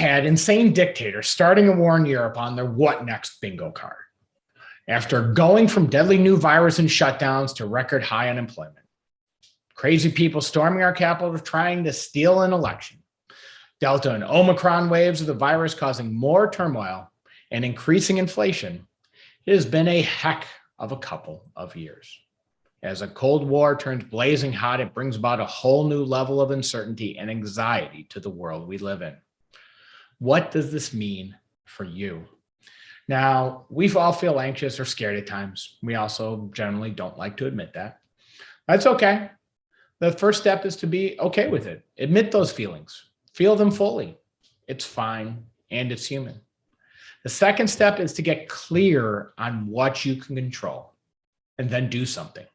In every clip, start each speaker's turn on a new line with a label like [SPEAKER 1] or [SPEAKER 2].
[SPEAKER 1] had insane dictators starting a war in Europe on their what next bingo card. After going from deadly new virus and shutdowns to record high unemployment, crazy people storming our capital trying to steal an election, Delta and Omicron waves of the virus causing more turmoil and increasing inflation, it has been a heck of a couple of years. As a Cold War turns blazing hot, it brings about a whole new level of uncertainty and anxiety to the world we live in. What does this mean for you? Now, we all feel anxious or scared at times. We also generally don't like to admit that. That's okay. The first step is to be okay with it. Admit those feelings. Feel them fully. It's fine and it's human. The second step is to get clear on what you can control and then do something.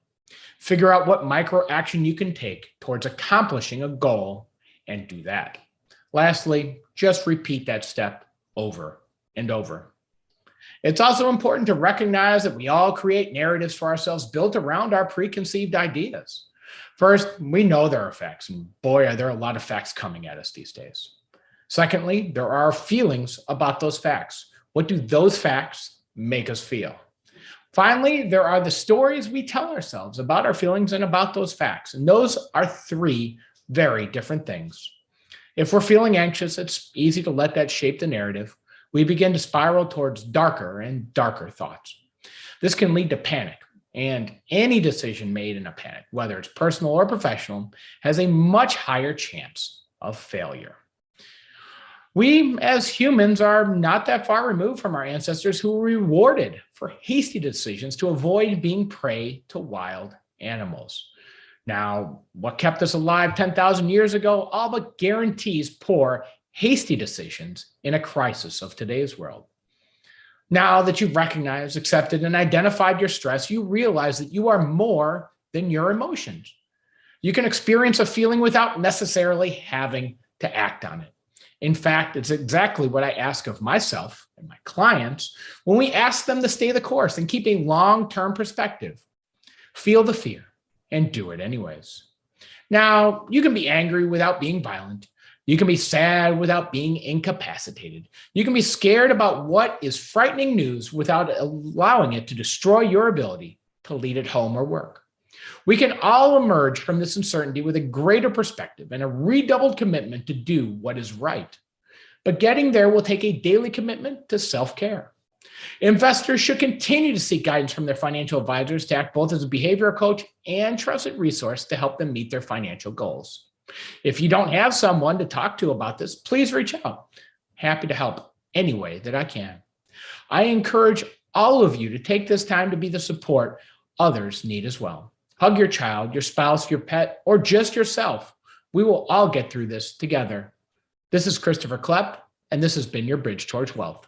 [SPEAKER 1] Figure out what micro action you can take towards accomplishing a goal and do that. Lastly, just repeat that step over and over. It's also important to recognize that we all create narratives for ourselves built around our preconceived ideas. First, we know there are facts, and boy, are there a lot of facts coming at us these days. Secondly, there are feelings about those facts. What do those facts make us feel? Finally, there are the stories we tell ourselves about our feelings and about those facts. And those are three very different things. If we're feeling anxious, it's easy to let that shape the narrative. We begin to spiral towards darker and darker thoughts. This can lead to panic, and any decision made in a panic, whether it's personal or professional, has a much higher chance of failure. We, as humans, are not that far removed from our ancestors who were rewarded for hasty decisions to avoid being prey to wild animals. Now, what kept us alive 10,000 years ago all but guarantees poor, hasty decisions in a crisis of today's world. Now that you've recognized, accepted, and identified your stress, you realize that you are more than your emotions. You can experience a feeling without necessarily having to act on it. In fact, it's exactly what I ask of myself and my clients when we ask them to stay the course and keep a long-term perspective. Feel the fear and do it anyways. Now, you can be angry without being violent. You can be sad without being incapacitated. You can be scared about what is frightening news without allowing it to destroy your ability to lead at home or work. We can all emerge from this uncertainty with a greater perspective and a redoubled commitment to do what is right. But getting there will take a daily commitment to self-care. Investors should continue to seek guidance from their financial advisors to act both as a behavioral coach and trusted resource to help them meet their financial goals. If you don't have someone to talk to about this, please reach out. Happy to help any way that I can. I encourage all of you to take this time to be the support others need as well. Hug your child, your spouse, your pet, or just yourself. We will all get through this together. This is Christopher Klepp, and this has been your Bridge Towards Wealth.